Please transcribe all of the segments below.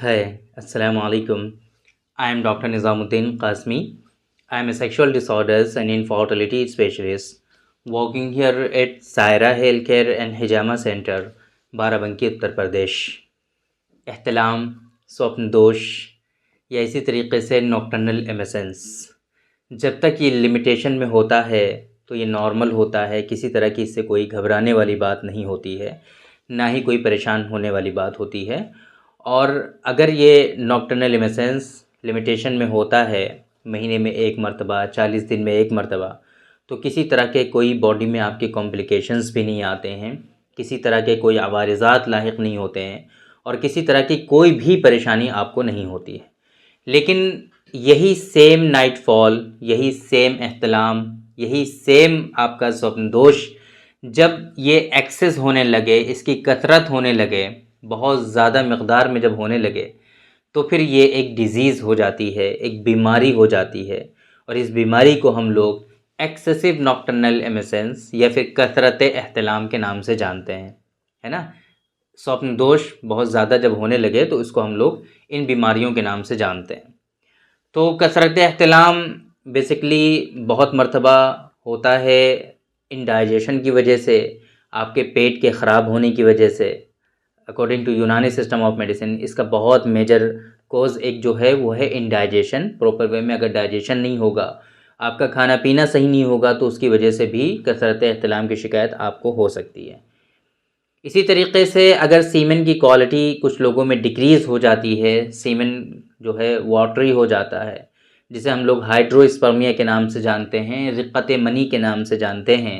Hi, Assalamu alaikum. I am Dr. Nizamuddin Qasmi. I am a sexual disorders and infertility specialist working here at Saira Healthcare and Hijama Center, Barabanki Uttar Pradesh. एहतलाम, स्वप्न दोष या इसी तरीके से nocturnal एमेसेंस जब तक ये लिमिटेशन में होता है तो ये नॉर्मल होता है। किसी तरह की इससे कोई घबराने वाली बात नहीं होती है, ना ही कोई परेशान होने वाली बात होती है। और अगर ये नॉक्टर्नल एमेसेंस लिमिटेशन में होता है, महीने में एक मरतबा, 40 दिन में एक मरतबा, तो किसी तरह के कोई बॉडी में आपके कॉम्प्लिकेशंस भी नहीं आते हैं, किसी तरह के कोई अवारिज़ात लाहिक नहीं होते हैं और किसी तरह की कोई भी परेशानी आपको नहीं होती है। लेकिन यही सेम नाइट फॉल, यही सेम एहतलाम, यही सेम आपका स्वप्न दोष जब ये एक्सेस होने लगे, इसकी कसरत होने लगे, बहुत ज़्यादा मकदार में जब होने लगे, तो फिर ये एक डिज़ीज़ हो जाती है, एक बीमारी हो जाती है। और इस बीमारी को हम लोग एक्सेसिव नॉक्टर्नल एमेसेंस या फिर कसरत एहतलाम के नाम से जानते हैं, है ना। स्वप्न दोष बहुत ज़्यादा जब होने लगे तो इसको हम लोग इन बीमारियों के नाम से जानते हैं। तो कसरत एहतलाम बेसिकली बहुत मरतबा होता है इंडाइजेशन की वजह से, आपके पेट के ख़राब होने की वजह से। अकॉर्डिंग टू यूनानी सिस्टम ऑफ मेडिसिन इसका बहुत मेजर कोज एक जो है वो है इंडाइजेशन। प्रॉपर वे में अगर डाइजेशन नहीं होगा, आपका खाना पीना सही नहीं होगा, तो उसकी वजह से भी कसरत एहतलाम की शिकायत आपको हो सकती है। इसी तरीके से अगर सीमेन की क्वालिटी कुछ लोगों में डिक्रीज़ हो जाती है, सीमेन जो है वाटरी हो जाता है, जिसे हम लोग हाइड्रोस्पर्मिया के नाम से जानते हैं, रिक़्क़त मनी के नाम से जानते हैं,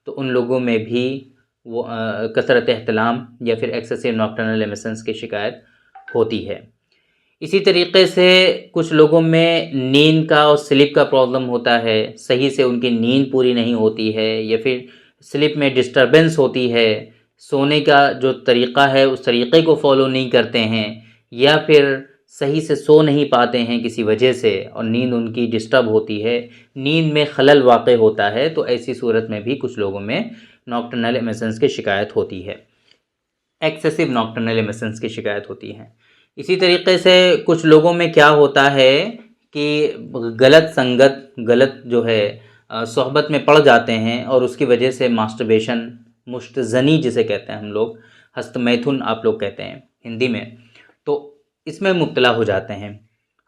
तो उन लोगों में भी वो कसरत एहतलाम या फिर एक्सेसिव नॉक्टर्नल एमेसेंस की शिकायत होती है। इसी तरीके से कुछ लोगों में नींद का और स्लीप का प्रॉब्लम होता है, सही से उनकी नींद पूरी नहीं होती है या फिर स्लीप में डिस्टर्बेंस होती है, सोने का जो तरीक़ा है उस तरीक़े को फॉलो नहीं करते हैं या फिर सही से सो नहीं पाते हैं किसी वजह से और नींद उनकी डिस्टर्ब होती है, नींद में खलल वाक़ होता है, तो ऐसी सूरत में भी कुछ लोगों में नॉक्टर्नल एमेसेंस की शिकायत होती है, एक्सेसिव नॉक्टर्नल एमेसेंस की शिकायत होती है। इसी तरीके से कुछ लोगों में क्या होता है कि गलत संगत, गलत जो है सोहबत में पड़ जाते हैं और उसकी वजह से मास्टरबेशन, मुश्तज़नी जिसे कहते हैं हम लोग, हस्तमैथुन आप लोग कहते हैं हिंदी में, तो इसमें मुब्तला हो जाते हैं।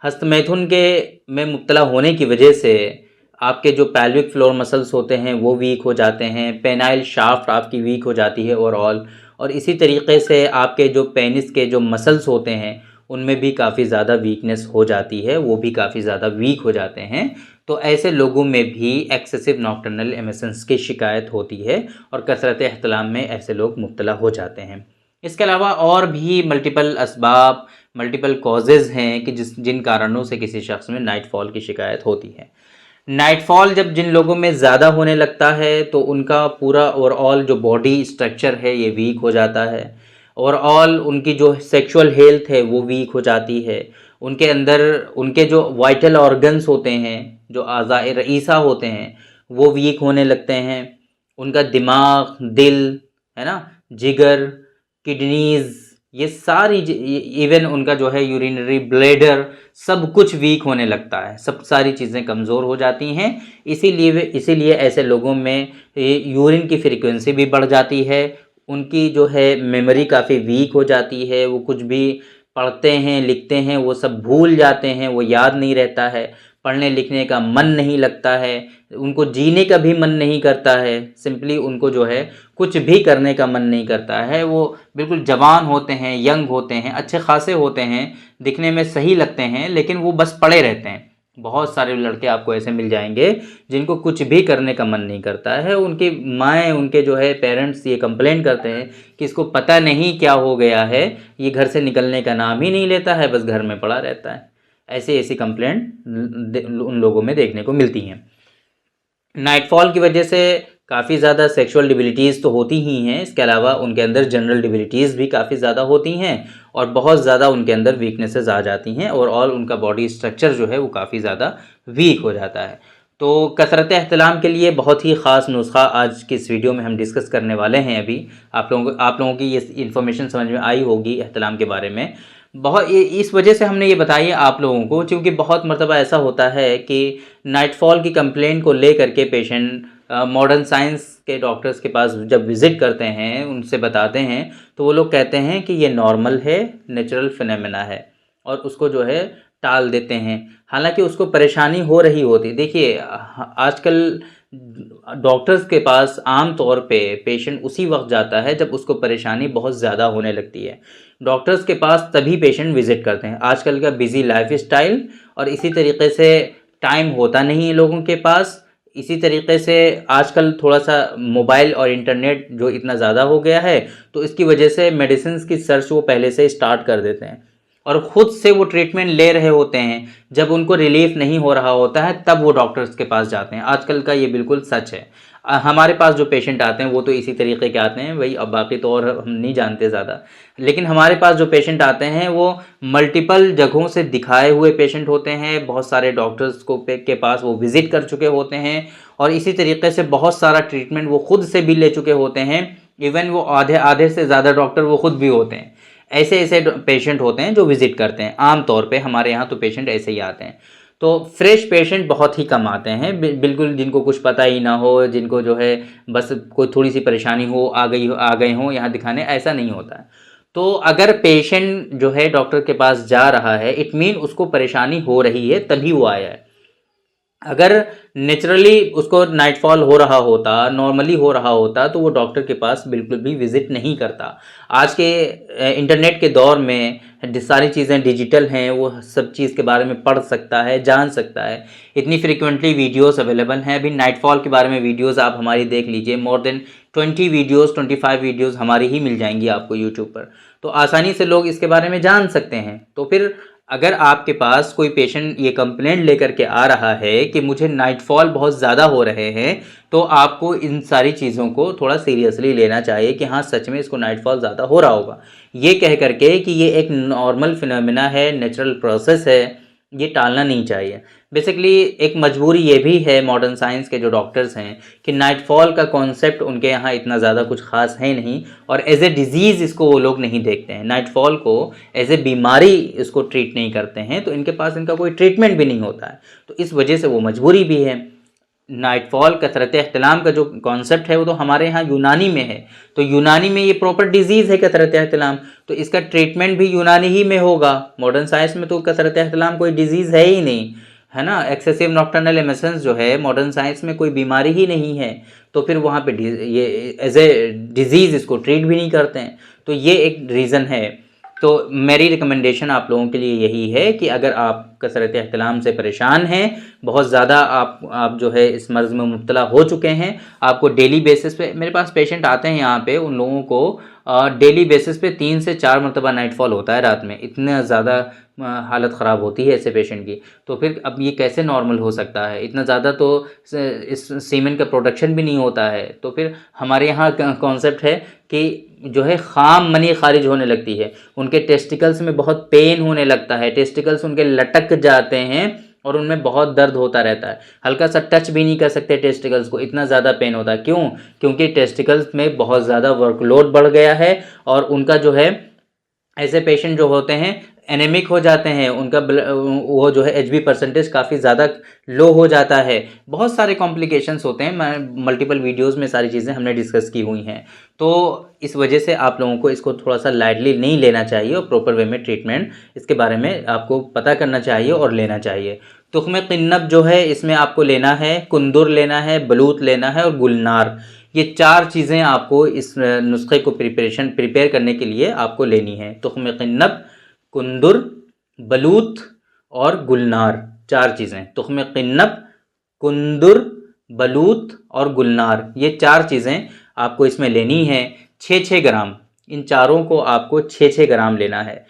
हस्तमैथुन के में मुब्तला होने की वजह से आपके जो पैल्विक फ्लोर मसल्स होते हैं वो वीक हो जाते हैं, पेनाइल शाफ्ट आपकी वीक हो जाती है ओवरऑल, और इसी तरीके से आपके जो पेनिस के जो मसल्स होते हैं उनमें भी काफ़ी ज़्यादा वीकनेस हो जाती है, वो भी काफ़ी ज़्यादा वीक हो जाते हैं। तो ऐसे लोगों में भी एक्सेसिव नॉक्टर्नल एमेसेंस की शिकायत होती है और कसरत एहतलाम में ऐसे लोग मुब्तला हो जाते हैं। इसके अलावा और भी मल्टीपल असबाब, मल्टीपल कॉजेज़ हैं कि जिन कारणों से किसी शख्स में नाइट फॉल की शिकायत होती है। नाइट फॉल जब जिन लोगों में ज़्यादा होने लगता है तो उनका पूरा ओवरऑल जो बॉडी स्ट्रक्चर है ये वीक हो जाता है, ओवरऑल उनकी जो सेक्सुअल हेल्थ है वो वीक हो जाती है, उनके अंदर उनके जो वाइटल ऑर्गन्स होते हैं, जो आज़ाए रईसा होते हैं, वो वीक होने लगते हैं, उनका दिमाग, दिल, है ना, जिगर, किडनीज़, ये सारी इवन उनका जो है यूरिनरी ब्लैडर, सब कुछ वीक होने लगता है, सब सारी चीज़ें कमज़ोर हो जाती हैं। इसीलिए ऐसे लोगों में यूरिन की फ्रीक्वेंसी भी बढ़ जाती है, उनकी जो है मेमोरी काफ़ी वीक हो जाती है, वो कुछ भी पढ़ते हैं, लिखते हैं, वो सब भूल जाते हैं, वो याद नहीं रहता है, पढ़ने लिखने का मन नहीं लगता है, उनको जीने का भी मन नहीं करता है, सिंपली उनको जो है कुछ भी करने का मन नहीं करता है। वो बिल्कुल जवान होते हैं, यंग होते हैं, अच्छे खासे होते हैं, दिखने में सही लगते हैं, लेकिन वो बस पड़े रहते हैं। बहुत सारे लड़के आपको ऐसे मिल जाएंगे जिनको कुछ भी करने का मन नहीं करता है। उनकी माएँ, उनके जो है पेरेंट्स ये कंप्लेन करते हैं कि इसको पता नहीं क्या हो गया है, ये घर से निकलने का नाम ही नहीं लेता है, बस घर में पड़ा रहता है। ऐसी कंप्लेंट उन लोगों में देखने को मिलती हैं। नाइटफॉल की वजह से काफ़ी ज़्यादा सेक्सुअल डिबिलिटीज़ तो होती ही हैं, इसके अलावा उनके अंदर जनरल डिबिलिटीज़ भी काफ़ी ज़्यादा होती हैं और बहुत ज़्यादा उनके अंदर वीकनेसेस आ जाती हैं और ऑल उनका बॉडी स्ट्रक्चर जो है वो काफ़ी ज़्यादा वीक हो जाता है। तो कसरत एहतलाम के लिए बहुत ही ख़ास नुस्खा आज की इस वीडियो में हम डिस्कस करने वाले हैं। अभी आप लोगों की ये इन्फॉर्मेशन समझ में आई होगी एहतलाम के बारे में। बहुत इस वजह से हमने ये बताई आप लोगों को, क्योंकि बहुत मर्तबा ऐसा होता है कि नाइटफॉल की कंप्लेंट को लेकर के पेशेंट मॉडर्न साइंस के डॉक्टर्स के पास जब विज़िट करते हैं, उनसे बताते हैं, तो वो लोग कहते हैं कि ये नॉर्मल है, नेचुरल फिनोमेना है, और उसको जो है टाल देते हैं। हालांकि उसको परेशानी हो रही होती। देखिए आजकल डॉक्टर्स के पास आम तौर पे पेशेंट उसी वक्त जाता है जब उसको परेशानी बहुत ज़्यादा होने लगती है। डॉक्टर्स के पास तभी पेशेंट विज़िट करते हैं। आजकल का बिज़ी लाइफ स्टाइल और इसी तरीके से टाइम होता नहीं है लोगों के पास। इसी तरीके से आजकल थोड़ा सा मोबाइल और इंटरनेट जो इतना ज़्यादा हो गया है, तो इसकी वजह से मेडिसिन की सर्च वो पहले से स्टार्ट कर देते हैं और ख़ुद से वो ट्रीटमेंट ले रहे होते हैं। जब उनको रिलीफ नहीं हो रहा होता है तब वो डॉक्टर्स के पास जाते हैं। आजकल का ये बिल्कुल सच है। हमारे पास जो पेशेंट आते हैं वो तो इसी तरीके के आते हैं भाई, अब बाकी तो और हम नहीं जानते ज़्यादा। लेकिन हमारे पास जो पेशेंट आते हैं वो मल्टीपल जगहों से दिखाए हुए पेशेंट होते हैं। बहुत सारे डॉक्टर्स के पास वो विज़िट कर चुके होते हैं और इसी तरीके से बहुत सारा ट्रीटमेंट वो खुद से भी ले चुके होते हैं। इवन वो आधे से ज़्यादा डॉक्टर वो खुद भी होते हैं। ऐसे ऐसे पेशेंट होते हैं जो विज़िट करते हैं। आम तौर पे हमारे यहाँ तो पेशेंट ऐसे ही आते हैं। तो फ्रेश पेशेंट बहुत ही कम आते हैं, बिल्कुल जिनको कुछ पता ही ना हो, जिनको जो है बस कोई थोड़ी सी परेशानी हो आ गए हों यहाँ दिखाने, ऐसा नहीं होता है। तो अगर पेशेंट जो है डॉक्टर के पास जा रहा है, इट मीन उसको परेशानी हो रही है तभी वो आया है। अगर नेचुरली उसको नाइटफॉल हो रहा होता, नॉर्मली हो रहा होता, तो वो डॉक्टर के पास बिल्कुल भी विज़िट नहीं करता। आज के इंटरनेट के दौर में सारी चीज़ें डिजिटल हैं, वो सब चीज़ के बारे में पढ़ सकता है, जान सकता है। इतनी फ्रिक्वेंटली वीडियोस अवेलेबल हैं। अभी नाइटफॉल के बारे में वीडियोस आप हमारी देख लीजिए, मोर देन 20 वीडियोस 25 वीडियोस हमारी ही मिल जाएंगी आपको यूट्यूब पर। तो आसानी से लोग इसके बारे में जान सकते हैं। तो फिर अगर आपके पास कोई पेशेंट ये कंप्लेंट लेकर के आ रहा है कि मुझे नाइटफॉल बहुत ज़्यादा हो रहे हैं, तो आपको इन सारी चीज़ों को थोड़ा सीरियसली लेना चाहिए कि हाँ सच में इसको नाइटफॉल ज़्यादा हो रहा होगा। ये कह करके कि ये एक नॉर्मल फिनोमेना है, नेचुरल प्रोसेस है, ये टालना नहीं चाहिए। बेसिकली एक मजबूरी ये भी है मॉडर्न साइंस के जो डॉक्टर्स हैं कि नाइटफॉल का कॉन्सेप्ट उनके यहाँ इतना ज़्यादा कुछ ख़ास है नहीं, और एज ए डिज़ीज़ इसको वो लोग नहीं देखते हैं। नाइटफॉल को एज ए बीमारी इसको ट्रीट नहीं करते हैं, तो इनके पास इनका कोई ट्रीटमेंट भी नहीं होता है। तो इस वजह से वो मजबूरी भी है। नाइटफॉल कसरत एहतिलाम का जो कॉन्सेप्ट है वो तो हमारे यहाँ यूनानी में है। तो यूनानी में ये प्रॉपर डिजीज़ है कसरत एहतिलाम, तो इसका ट्रीटमेंट भी यूनानी ही में होगा। मॉडर्न साइंस में तो कसरत एहतिलाम कोई डिजीज़ है ही नहीं, है ना। एक्सेसिव नॉक्टर्नल एमिशंस जो है मॉडर्न साइंस में कोई बीमारी ही नहीं है, तो फिर वहाँ पे ये एज ए डिजीज़ इसको ट्रीट भी नहीं करते हैं। तो ये एक रीज़न है। तो मेरी रिकमेंडेशन आप लोगों के लिए यही है कि अगर आप कसरत एहतिलाम से परेशान हैं, बहुत ज़्यादा आप जो है इस मर्ज़ में मुब्तला हो चुके हैं, आपको डेली बेसिस पे, मेरे पास पेशेंट आते हैं यहाँ पे, उन लोगों को डेली बेसिस पे 3 से 4 मरतबा नाइटफॉल होता है रात में। इतना ज़्यादा हालत ख़राब होती है ऐसे पेशेंट की। तो फिर अब ये कैसे नॉर्मल हो सकता है? इतना ज़्यादा तो इस सीमेन का प्रोडक्शन भी नहीं होता है। तो फिर हमारे यहाँ कॉन्सेप्ट है कि जो है ख़ाम मनी खारिज होने लगती है, उनके टेस्टिकल्स में बहुत पेन होने लगता है, टेस्टिकल्स उनके लटक जाते हैं और उनमें बहुत दर्द होता रहता है। हल्का सा टच भी नहीं कर सकते टेस्टिकल्स को, इतना ज़्यादा पेन होता है। क्यों? क्योंकि टेस्टिकल्स में बहुत ज़्यादा वर्कलोड बढ़ गया है और उनका जो है, ऐसे पेशेंट जो होते हैं एनेमिक हो जाते हैं, उनका वो जो है HB परसेंटेज काफ़ी ज़्यादा लो हो जाता है। बहुत सारे कॉम्प्लिकेशंस होते हैं, मैं मल्टीपल वीडियोस में सारी चीज़ें हमने डिस्कस की हुई हैं। तो इस वजह से आप लोगों को इसको थोड़ा सा लाइटली नहीं लेना चाहिए और प्रॉपर वे में ट्रीटमेंट इसके बारे में आपको पता करना चाहिए और लेना चाहिए। तुख्म क़िन्नब जो है इसमें आपको लेना है, कुंदुर लेना है, बलूत लेना है और गुलनार। ये 4 चीज़ें आपको इस नुस्खे को प्रिपेयर करने के लिए आपको लेनी है। तुख्म क़िन्नब, कुंदुर, बलूत और गुलनार, 4 चीज़ें। तुख्म क़िन्नब, कुंदुर, बलूत और गुलनार, ये 4 चीज़ें आपको इसमें लेनी है। 6-6 ग्राम, इन चारों को आपको 6-6 ग्राम लेना है।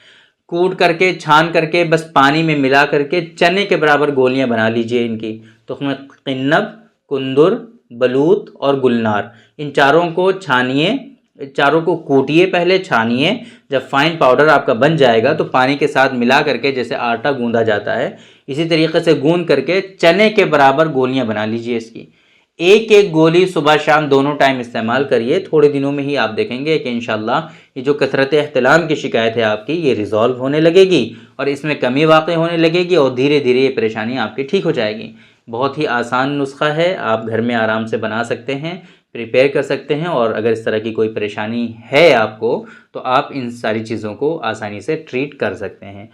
कूट करके, छान करके, बस पानी में मिला करके चने के बराबर गोलियां बना लीजिए इनकी। तुख्म क़िन्नब, कुंदुर, बलूत और गुलनार, इन चारों को छानिए, चारों को कूटिए, पहले छानिए। जब फाइन पाउडर आपका बन जाएगा तो पानी के साथ मिला करके, जैसे आटा गूंदा जाता है इसी तरीके से गूंद करके चने के बराबर गोलियां बना लीजिए इसकी। एक एक गोली सुबह शाम दोनों टाइम इस्तेमाल करिए। थोड़े दिनों में ही आप देखेंगे कि इंशाल्लाह ये जो कसरत एहतिलाम की शिकायत है आपकी, ये रिज़ॉल्व होने लगेगी और इसमें कमी वाक़ई होने लगेगी और धीरे धीरे ये परेशानी आपकी ठीक हो जाएगी। बहुत ही आसान नुस्खा है, आप घर में आराम से बना सकते हैं, प्रिपेयर कर सकते हैं। और अगर इस तरह की कोई परेशानी है आपको, तो आप इन सारी चीज़ों को आसानी से ट्रीट कर सकते हैं।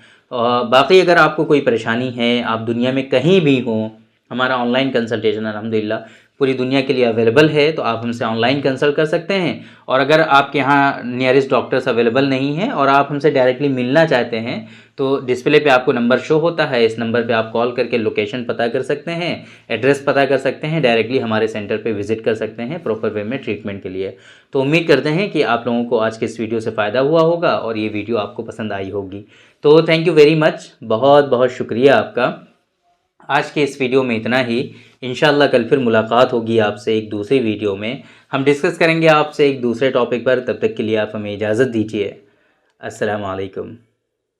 बाकी अगर आपको कोई परेशानी है, आप दुनिया में कहीं भी हों, हमारा ऑनलाइन कंसल्टेशन अल्हम्दुलिल्लाह पूरी दुनिया के लिए अवेलेबल है, तो आप हमसे ऑनलाइन कंसल्ट कर सकते हैं। और अगर आपके यहाँ नियरेस्ट डॉक्टर्स अवेलेबल नहीं हैं और आप हमसे डायरेक्टली मिलना चाहते हैं, तो डिस्प्ले पे आपको नंबर शो होता है, इस नंबर पे आप कॉल करके लोकेशन पता कर सकते हैं, एड्रेस पता कर सकते हैं, डायरेक्टली हमारे सेंटर पे विजिट कर सकते हैं प्रॉपर वे में ट्रीटमेंट के लिए। तो उम्मीद करते हैं कि आप लोगों को आज के इस वीडियो से फ़ायदा हुआ होगा और ये वीडियो आपको पसंद आई होगी। तो थैंक यू वेरी मच, बहुत बहुत शुक्रिया आपका। आज के इस वीडियो में इतना ही। इंशाल्लाह कल फिर मुलाकात होगी आपसे एक दूसरी वीडियो में। हम डिस्कस करेंगे आपसे एक दूसरे टॉपिक पर। तब तक के लिए आप हमें इजाज़त दीजिए। अस्सलाम वालेकुम।